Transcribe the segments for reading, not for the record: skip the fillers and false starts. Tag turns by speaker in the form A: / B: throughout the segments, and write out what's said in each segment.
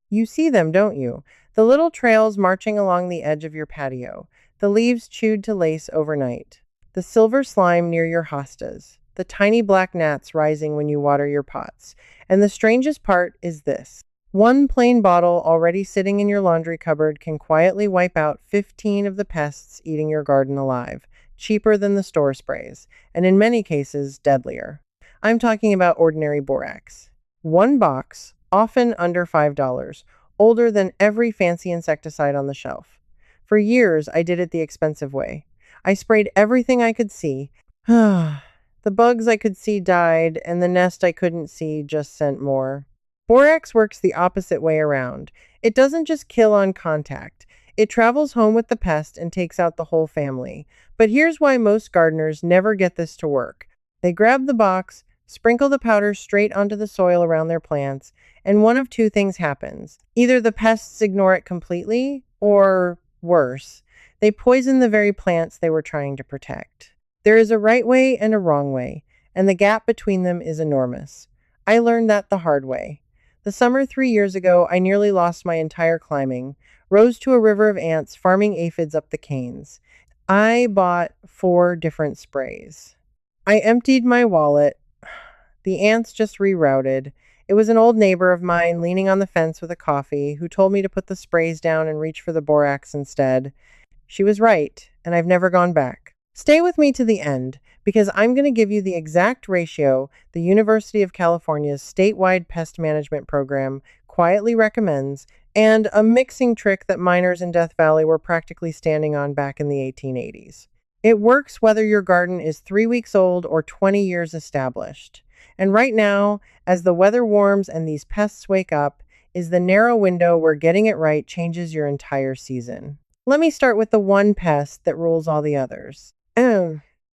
A: You see them, don't you? The little trails marching along the edge of your patio, the leaves chewed to lace overnight, the silver slime near your hostas, the tiny black gnats rising when you water your pots. And the strangest part is this. One plain bottle already sitting in your laundry cupboard can quietly wipe out 15 of the pests eating your garden alive, cheaper than the store sprays, and in many cases, deadlier. I'm talking about ordinary borax. One box, often under $5, older than every fancy insecticide on the shelf. For years, I did it the expensive way. I sprayed everything I could see. The bugs I could see died, and the nest I couldn't see just sent more. Borax works the opposite way around. It doesn't just kill on contact. It travels home with the pest and takes out the whole family. But here's why most gardeners never get this to work. They grab the box, sprinkle the powder straight onto the soil around their plants, and one of two things happens. Either the pests ignore it completely, or worse, they poison the very plants they were trying to protect. There is a right way and a wrong way, and the gap between them is enormous. I learned that the hard way. The summer 3 years ago, I nearly lost my entire climbing, rose to a river of ants farming aphids up the canes. I bought 4 different sprays. I emptied my wallet. The ants just rerouted. It was an old neighbor of mine leaning on the fence with a coffee who told me to put the sprays down and reach for the borax instead. She was right, and I've never gone back. Stay with me to the end, because I'm going to give you the exact ratio the University of California's statewide pest management program quietly recommends, and a mixing trick that miners in Death Valley were practically standing on back in the 1880s. It works whether your garden is 3 weeks old or 20 years established. And right now, as the weather warms and these pests wake up, is the narrow window where getting it right changes your entire season. Let me start with the one pest that rules all the others.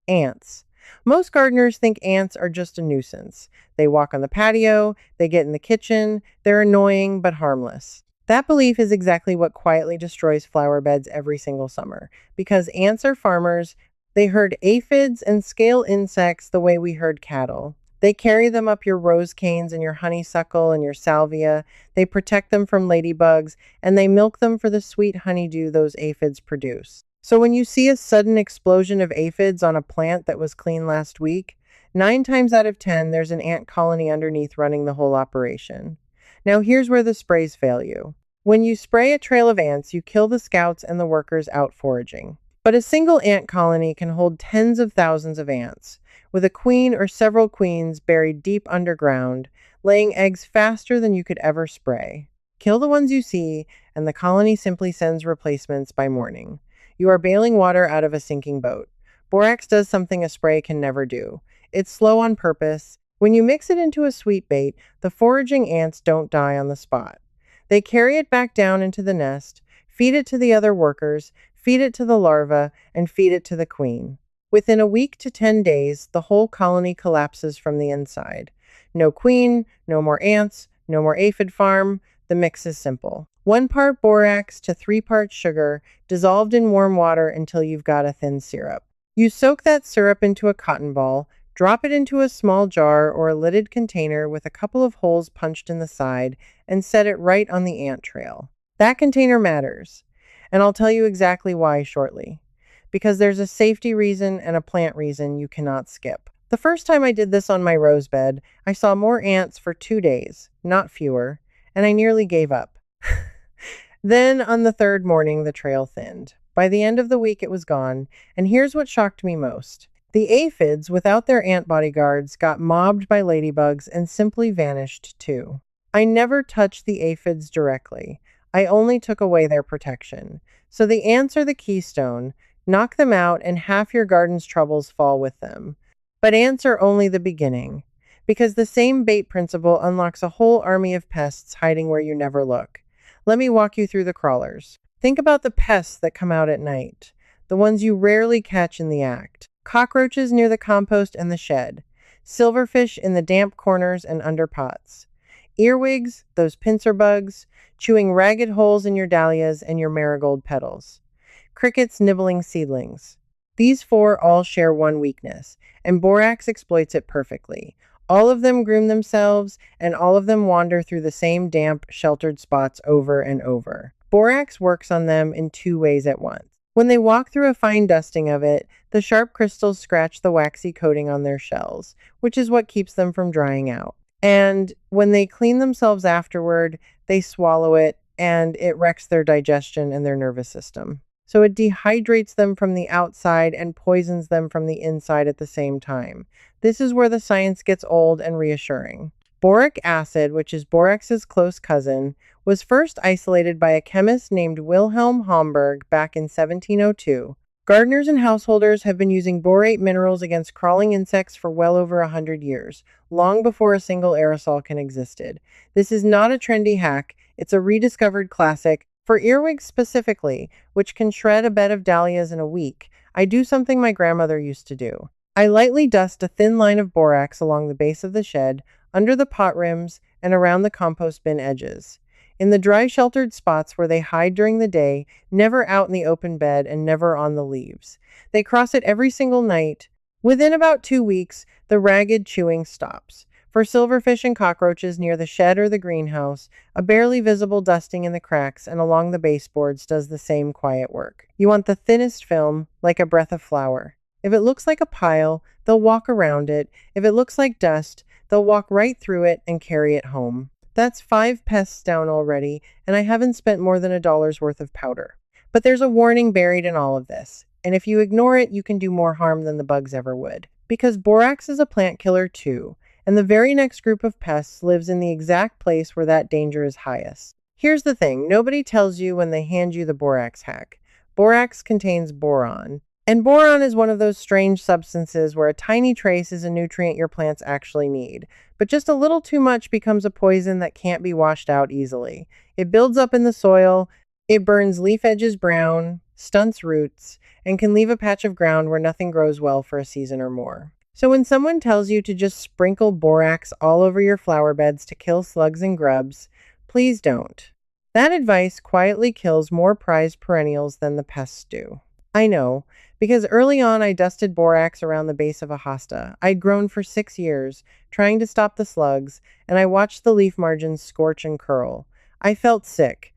A: Ants. Most gardeners think ants are just a nuisance. They walk on the patio, they get in the kitchen, they're annoying but harmless. That belief is exactly what quietly destroys flower beds every single summer. Because ants are farmers, they herd aphids and scale insects the way we herd cattle. They carry them up your rose canes and your honeysuckle and your salvia. They protect them from ladybugs, and they milk them for the sweet honeydew those aphids produce. So when you see a sudden explosion of aphids on a plant that was clean last week, 9 times out of 10, there's an ant colony underneath running the whole operation. Now here's where the sprays fail you. When you spray a trail of ants, you kill the scouts and the workers out foraging. But a single ant colony can hold tens of thousands of ants, with a queen or several queens buried deep underground, laying eggs faster than you could ever spray. Kill the ones you see, and the colony simply sends replacements by morning. You are bailing water out of a sinking boat. Borax does something a spray can never do. It's slow on purpose. When you mix it into a sweet bait, the foraging ants don't die on the spot. They carry it back down into the nest, feed it to the other workers, feed it to the larva, and feed it to the queen. Within a week to 10 days, the whole colony collapses from the inside. No queen, no more ants, no more aphid farm. The mix is simple. 1 part borax to 3 parts sugar, dissolved in warm water until you've got a thin syrup. You soak that syrup into a cotton ball, drop it into a small jar or a lidded container with a couple of holes punched in the side, and set it right on the ant trail. That container matters, and I'll tell you exactly why shortly. Because there's a safety reason and a plant reason you cannot skip. The first time I did this on my rose bed, I saw more ants for 2 days, not fewer, and I nearly gave up. Then, on the 3rd morning, the trail thinned. By the end of the week, it was gone, and here's what shocked me most. The aphids, without their ant bodyguards, got mobbed by ladybugs and simply vanished too. I never touched the aphids directly. I only took away their protection. So the ants are the keystone. Knock them out, and half your garden's troubles fall with them. But ants are only the beginning, because the same bait principle unlocks a whole army of pests hiding where you never look. Let me walk you through the crawlers. Think about the pests that come out at night, the ones you rarely catch in the act. Cockroaches near the compost and the shed. Silverfish in the damp corners and under pots. Earwigs, those pincer bugs, chewing ragged holes in your dahlias and your marigold petals. Crickets nibbling seedlings. These 4 all share one weakness, and borax exploits it perfectly. All of them groom themselves, and all of them wander through the same damp, sheltered spots over and over. Borax works on them in two ways at once. When they walk through a fine dusting of it, the sharp crystals scratch the waxy coating on their shells, which is what keeps them from drying out. And when they clean themselves afterward, they swallow it, and it wrecks their digestion and their nervous system. So it dehydrates them from the outside and poisons them from the inside at the same time. This is where the science gets old and reassuring. Boric acid, which is borax's close cousin, was first isolated by a chemist named Wilhelm Homburg back in 1702. Gardeners and householders have been using borate minerals against crawling insects for well over 100 years, long before a single aerosol can existed. This is not a trendy hack, it's a rediscovered classic. For earwigs specifically, which can shred a bed of dahlias in a week, I do something my grandmother used to do. I lightly dust a thin line of borax along the base of the shed, under the pot rims, and around the compost bin edges. In the dry sheltered spots where they hide during the day, never out in the open bed and never on the leaves. They cross it every single night. Within about 2 weeks, the ragged chewing stops. For silverfish and cockroaches near the shed or the greenhouse, a barely visible dusting in the cracks and along the baseboards does the same quiet work. You want the thinnest film, like a breath of flour. If it looks like a pile, they'll walk around it. If it looks like dust, they'll walk right through it and carry it home. That's 5 pests down already, and I haven't spent more than $1 worth of powder. But there's a warning buried in all of this, and if you ignore it, you can do more harm than the bugs ever would. Because borax is a plant killer too, and the very next group of pests lives in the exact place where that danger is highest. Here's the thing, nobody tells you when they hand you the borax hack. Borax contains boron. And boron is one of those strange substances where a tiny trace is a nutrient your plants actually need. But just a little too much becomes a poison that can't be washed out easily. It builds up in the soil, it burns leaf edges brown, stunts roots, and can leave a patch of ground where nothing grows well for a season or more. So when someone tells you to just sprinkle borax all over your flower beds to kill slugs and grubs, please don't. That advice quietly kills more prized perennials than the pests do. I know, because early on I dusted borax around the base of a hosta. I'd grown for 6 years, trying to stop the slugs, and I watched the leaf margins scorch and curl. I felt sick.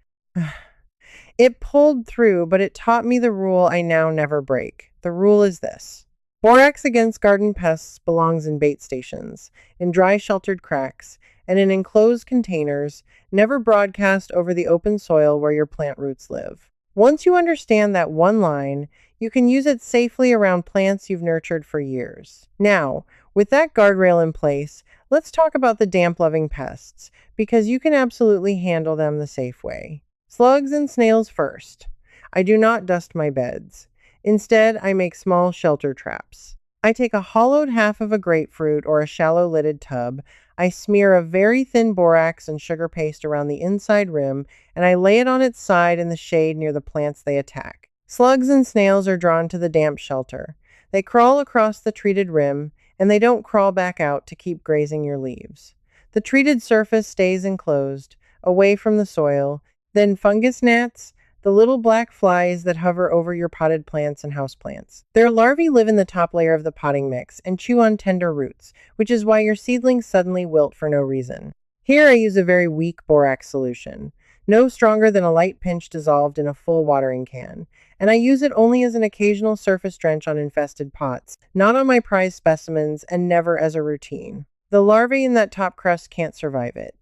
A: It pulled through, but it taught me the rule I now never break. The rule is this. Borax against garden pests belongs in bait stations, in dry sheltered cracks, and in enclosed containers, never broadcast over the open soil where your plant roots live. Once you understand that one line, you can use it safely around plants you've nurtured for years. Now, with that guardrail in place, let's talk about the damp-loving pests, because you can absolutely handle them the safe way. Slugs and snails first. I do not dust my beds. Instead, I make small shelter traps. I take a hollowed half of a grapefruit or a shallow-lidded tub. I smear a very thin borax and sugar paste around the inside rim, and I lay it on its side in the shade near the plants they attack. Slugs and snails are drawn to the damp shelter. They crawl across the treated rim, and they don't crawl back out to keep grazing your leaves. The treated surface stays enclosed, away from the soil. Then fungus gnats, the little black flies that hover over your potted plants and houseplants. Their larvae live in the top layer of the potting mix and chew on tender roots, which is why your seedlings suddenly wilt for no reason. Here I use a very weak borax solution, no stronger than a light pinch dissolved in a full watering can, and I use it only as an occasional surface drench on infested pots, not on my prized specimens, and never as a routine. The larvae in that top crust can't survive it.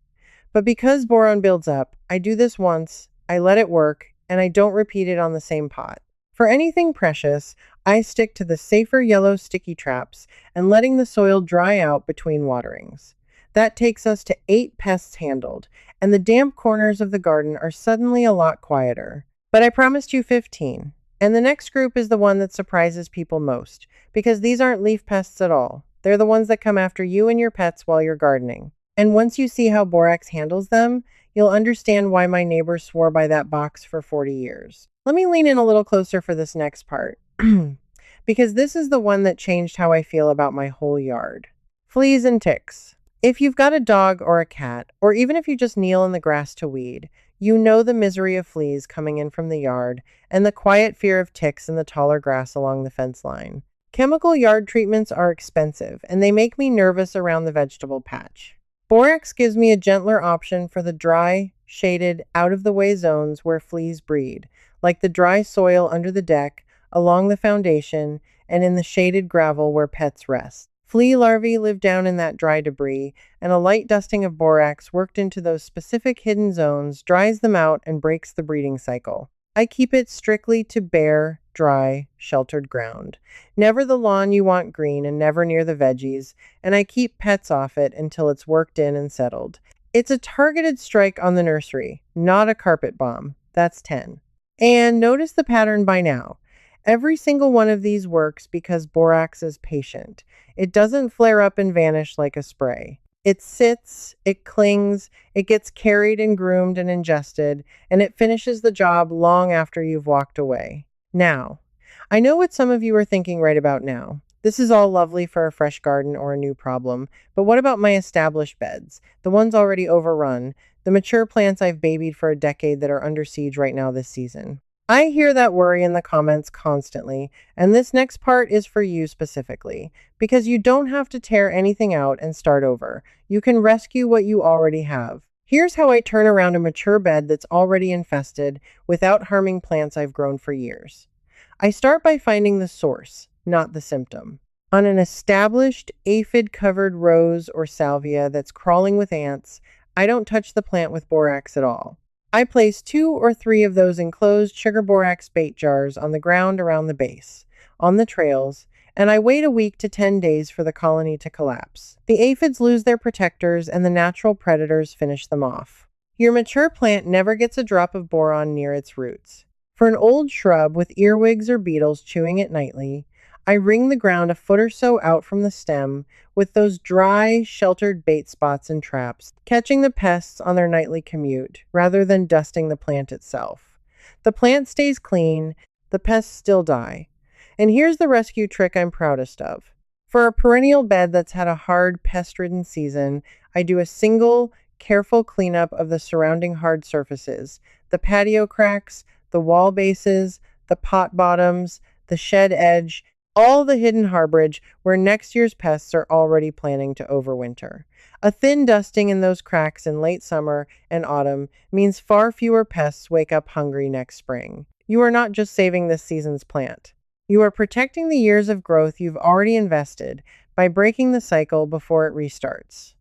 A: But because boron builds up, I do this once, I let it work, and I don't repeat it on the same pot. For anything precious, I stick to the safer yellow sticky traps and letting the soil dry out between waterings. That takes us to 8 pests handled, and the damp corners of the garden are suddenly a lot quieter. But I promised you 15. And the next group is the one that surprises people most, because these aren't leaf pests at all. They're the ones that come after you and your pets while you're gardening. And once you see how borax handles them, you'll understand why my neighbors swore by that box for 40 years. Let me lean in a little closer for this next part, because this is the one that changed how I feel about my whole yard. Fleas and ticks. If you've got a dog or a cat, or even if you just kneel in the grass to weed, you know the misery of fleas coming in from the yard and the quiet fear of ticks in the taller grass along the fence line. Chemical yard treatments are expensive, and they make me nervous around the vegetable patch. Borax gives me a gentler option for the dry, shaded, out-of-the-way zones where fleas breed, like the dry soil under the deck, along the foundation, and in the shaded gravel where pets rest. Flea larvae live down in that dry debris, and a light dusting of borax worked into those specific hidden zones dries them out and breaks the breeding cycle. I keep it strictly to bare, dry, sheltered ground. Never the lawn you want green and never near the veggies, and I keep pets off it until it's worked in and settled. It's a targeted strike on the nursery, not a carpet bomb. That's 10. And notice the pattern by now. Every single one of these works because borax is patient. It doesn't flare up and vanish like a spray. It sits, it clings, it gets carried and groomed and ingested, and it finishes the job long after you've walked away. Now, I know what some of you are thinking right about now. This is all lovely for a fresh garden or a new problem, but what about my established beds? The ones already overrun, the mature plants I've babied for a decade that are under siege right now this season. I hear that worry in the comments constantly, and this next part is for you specifically, because you don't have to tear anything out and start over. You can rescue what you already have. Here's how I turn around a mature bed that's already infested without harming plants I've grown for years. I start by finding the source, not the symptom. On an established aphid-covered rose or salvia that's crawling with ants, I don't touch the plant with borax at all. I place 2 or 3 of those enclosed sugar borax bait jars on the ground around the base, on the trails, and I wait a week to 10 days for the colony to collapse. The aphids lose their protectors and the natural predators finish them off. Your mature plant never gets a drop of boron near its roots. For an old shrub with earwigs or beetles chewing it nightly, I wring the ground a foot or so out from the stem with those dry, sheltered bait spots and traps, catching the pests on their nightly commute, rather than dusting the plant itself. The plant stays clean, the pests still die. And here's the rescue trick I'm proudest of. For a perennial bed that's had a hard, pest-ridden season, I do a single, careful cleanup of the surrounding hard surfaces, the patio cracks, the wall bases, the pot bottoms, the shed edge, all the hidden harborage where next year's pests are already planning to overwinter. A thin dusting in those cracks in late summer and autumn means far fewer pests wake up hungry next spring. You are not just saving this season's plant. You are protecting the years of growth you've already invested by breaking the cycle before it restarts.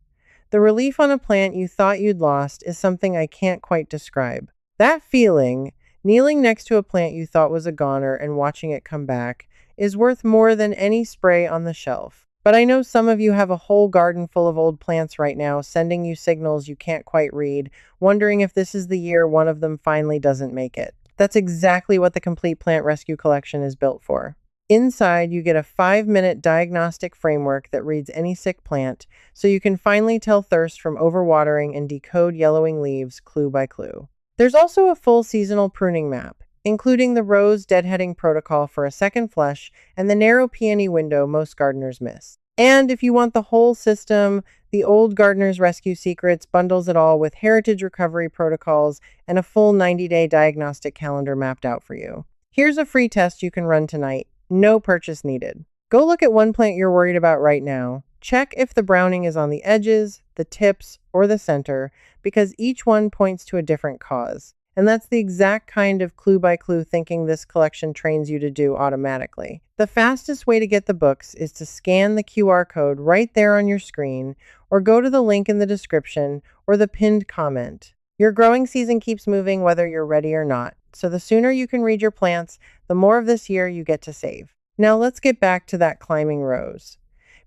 A: The relief on a plant you thought you'd lost is something I can't quite describe. That feeling, kneeling next to a plant you thought was a goner and watching it come back, is worth more than any spray on the shelf. But I know some of you have a whole garden full of old plants right now, sending you signals you can't quite read, wondering if this is the year one of them finally doesn't make it. That's exactly what the Complete Plant Rescue Collection is built for. Inside, you get a 5-minute diagnostic framework that reads any sick plant, so you can finally tell thirst from overwatering and decode yellowing leaves clue by clue. There's also a full seasonal pruning map, including the rose deadheading protocol for a second flush and the narrow peony window most gardeners miss. And if you want the whole system, the Old Gardener's Rescue Secrets bundles it all with heritage recovery protocols and a full 90-day diagnostic calendar mapped out for you. Here's a free test you can run tonight. No purchase needed. Go look at one plant you're worried about right now. Check if the browning is on the edges, the tips, or the center, because each one points to a different cause. And that's the exact kind of clue-by-clue thinking this collection trains you to do automatically. The fastest way to get the books is to scan the QR code right there on your screen, or go to the link in the description or the pinned comment. Your growing season keeps moving whether you're ready or not, so the sooner you can read your plants, the more of this year you get to save. Now let's get back to that climbing rose,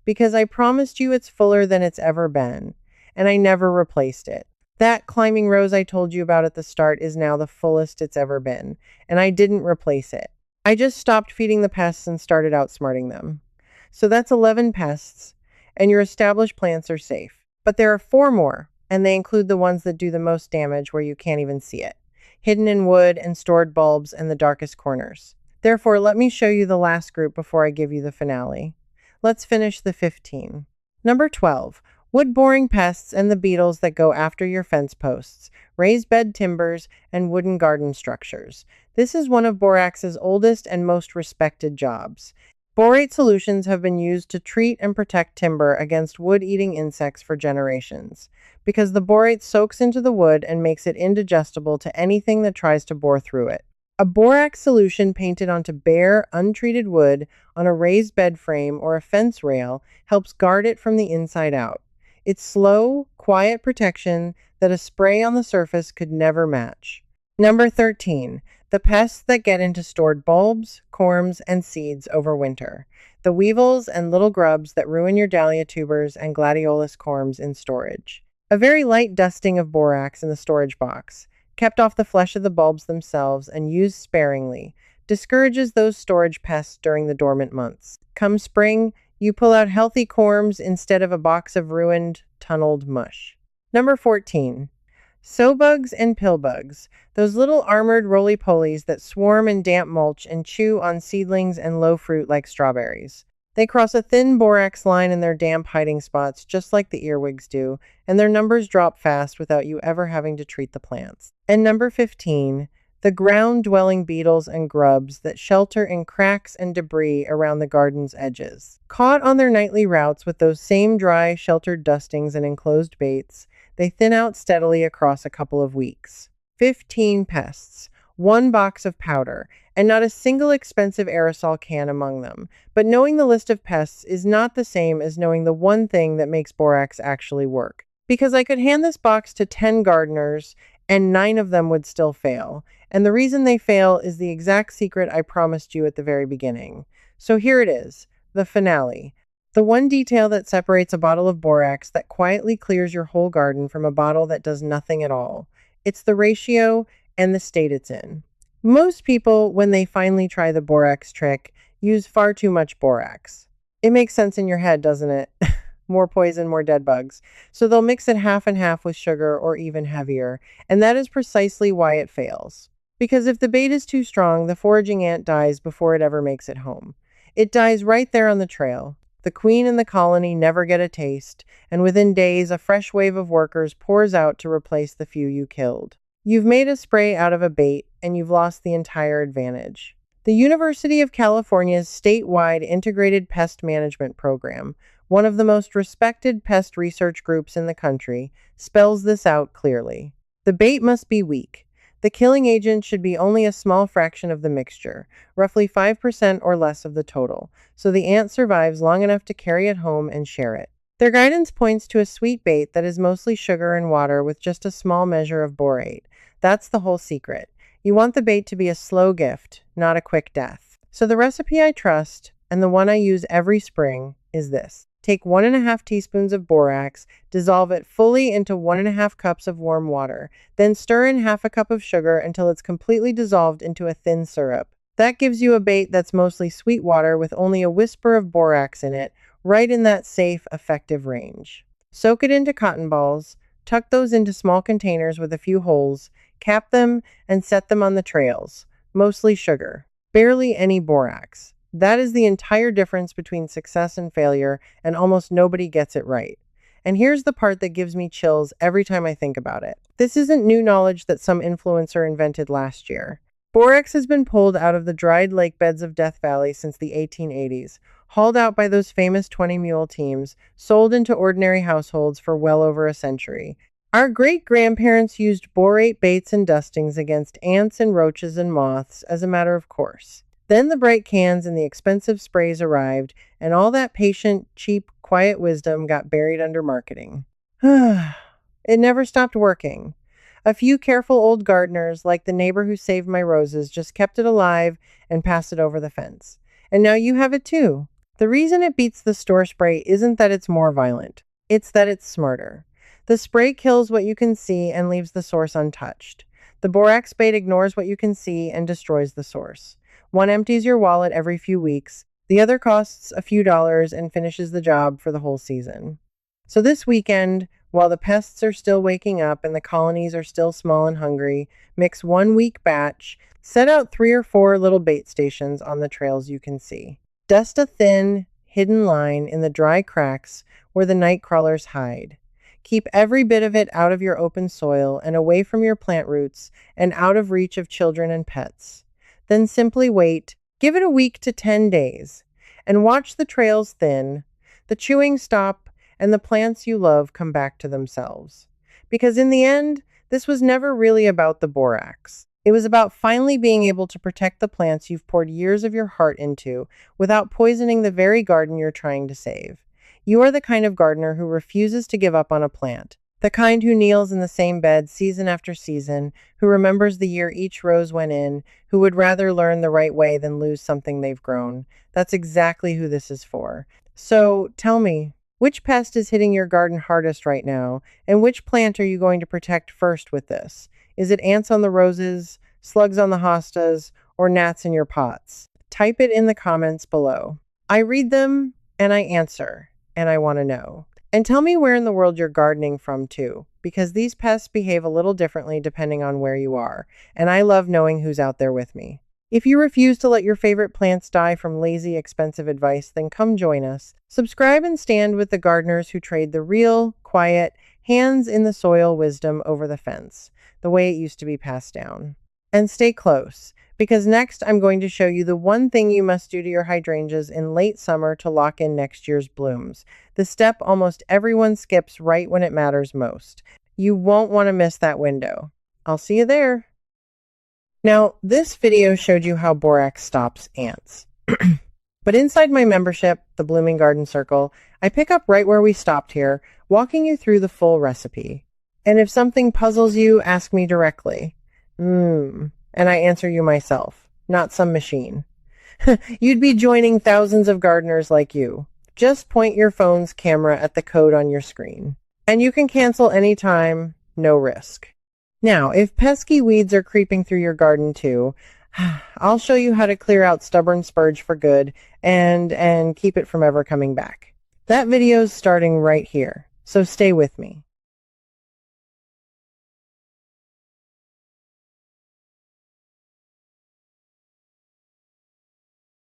A: because I promised you it's fuller than it's ever been, and I never replaced it. That climbing rose I told you about at the start is now the fullest it's ever been, and I didn't replace it. I just stopped feeding the pests and started outsmarting them. So that's 11 pests, and your established plants are safe. But there are 4 more, and they include the ones that do the most damage where you can't even see it, hidden in wood and stored bulbs and the darkest corners. Therefore, let me show you the last group before I give you the finale. Let's finish the 15. Number 12. Wood-boring pests and the beetles that go after your fence posts, raised bed timbers, and wooden garden structures. This is one of Borax's oldest and most respected jobs. Borate solutions have been used to treat and protect timber against wood-eating insects for generations, because the borate soaks into the wood and makes it indigestible to anything that tries to bore through it. A borax solution painted onto bare, untreated wood on a raised bed frame or a fence rail helps guard it from the inside out. It's slow, quiet protection that a spray on the surface could never match. Number 13. The pests that get into stored bulbs, corms, and seeds over winter. The weevils and little grubs that ruin your dahlia tubers and gladiolus corms in storage. A very light dusting of borax in the storage box, kept off the flesh of the bulbs themselves and used sparingly, discourages those storage pests during the dormant months. Come spring, you pull out healthy corms instead of a box of ruined, tunneled mush. Number 14. Sow bugs and pill bugs, those little armored roly-polies that swarm in damp mulch and chew on seedlings and low fruit like strawberries. They cross a thin borax line in their damp hiding spots just like the earwigs do, and their numbers drop fast without you ever having to treat the plants. And number 15, the ground-dwelling beetles and grubs that shelter in cracks and debris around the garden's edges. Caught on their nightly routes with those same dry, sheltered dustings and enclosed baits, they thin out steadily across a couple of weeks. 15 pests, 1 box of powder, and not a single expensive aerosol can among them. But knowing the list of pests is not the same as knowing the one thing that makes borax actually work. Because I could hand this box to 10 gardeners, and 9 of them would still fail. And the reason they fail is the exact secret I promised you at the very beginning. So here it is, the finale. The one detail that separates a bottle of borax that quietly clears your whole garden from a bottle that does nothing at all. It's the ratio and the state it's in. Most people, when they finally try the borax trick, use far too much borax. It makes sense in your head, doesn't it? More poison, more dead bugs. So they'll mix it half and half with sugar or even heavier, and that is precisely why it fails. Because if the bait is too strong, the foraging ant dies before it ever makes it home. It dies right there on the trail. The queen and the colony never get a taste, and within days a fresh wave of workers pours out to replace the few you killed. You've made a spray out of a bait, and you've lost the entire advantage. The University of California's statewide integrated pest management program, one of the most respected pest research groups in the country, spells this out clearly. The bait must be weak. The killing agent should be only a small fraction of the mixture, roughly 5% or less of the total, so the ant survives long enough to carry it home and share it. Their guidance points to a sweet bait that is mostly sugar and water with just a small measure of borate. That's the whole secret. You want the bait to be a slow gift, not a quick death. So the recipe I trust, and the one I use every spring, is this. Take 1½ teaspoons of borax, dissolve it fully into 1½ cups of warm water, then stir in ½ cup of sugar until it's completely dissolved into a thin syrup. That gives you a bait that's mostly sweet water with only a whisper of borax in it, right in that safe, effective range. Soak it into cotton balls, tuck those into small containers with a few holes, cap them, and set them on the trails. Mostly sugar. Barely any borax. That is the entire difference between success and failure, and almost nobody gets it right. And here's the part that gives me chills every time I think about it. This isn't new knowledge that some influencer invented last year. Borax has been pulled out of the dried lake beds of Death Valley since the 1880s, hauled out by those famous 20-mule teams, sold into ordinary households for well over a century. Our great-grandparents used borate baits and dustings against ants and roaches and moths as a matter of course. Then the bright cans and the expensive sprays arrived, and all that patient, cheap, quiet wisdom got buried under marketing. It never stopped working. A few careful old gardeners, like the neighbor who saved my roses, just kept it alive and passed it over the fence. And now you have it too. The reason it beats the store spray isn't that it's more violent. It's that it's smarter. The spray kills what you can see and leaves the source untouched. The borax bait ignores what you can see and destroys the source. One empties your wallet every few weeks, the other costs a few dollars and finishes the job for the whole season. So this weekend, while the pests are still waking up and the colonies are still small and hungry, mix 1 week batch, set out 3 or 4 little bait stations on the trails you can see. Dust a thin, hidden line in the dry cracks where the night crawlers hide. Keep every bit of it out of your open soil and away from your plant roots and out of reach of children and pets. Then simply wait. Give it a week to 10 days. and watch the trails thin, the chewing stop, and the plants you love come back to themselves. Because in the end, this was never really about the borax. It was about finally being able to protect the plants you've poured years of your heart into without poisoning the very garden you're trying to save. You are the kind of gardener who refuses to give up on a plant, the kind who kneels in the same bed season after season, who remembers the year each rose went in, who would rather learn the right way than lose something they've grown. That's exactly who this is for. So tell me, which pest is hitting your garden hardest right now, and which plant are you going to protect first with this? Is it ants on the roses, slugs on the hostas, or gnats in your pots? Type it in the comments below. I read them, and I answer, and I want to know. And tell me where in the world you're gardening from too, because these pests behave a little differently depending on where you are, and I love knowing who's out there with me. If you refuse to let your favorite plants die from lazy, expensive advice, then come join us. Subscribe and stand with the gardeners who trade the real, quiet, hands in the soil wisdom over the fence, the way it used to be passed down. And stay close, because next I'm going to show you the one thing you must do to your hydrangeas in late summer to lock in next year's blooms. The step almost everyone skips right when it matters most. You won't want to miss that window. I'll see you there. Now, this video showed you how borax stops ants. But inside my membership, the Blooming Garden Circle, I pick up right where we stopped here, walking you through the full recipe. And if something puzzles you, ask me directly. And I answer you myself, not some machine. You'd be joining thousands of gardeners like you. Just point your phone's camera at the code on your screen. And you can cancel anytime, no risk. Now, if pesky weeds are creeping through your garden too, I'll show you how to clear out stubborn spurge for good and keep it from ever coming back. That video's starting right here, so stay with me.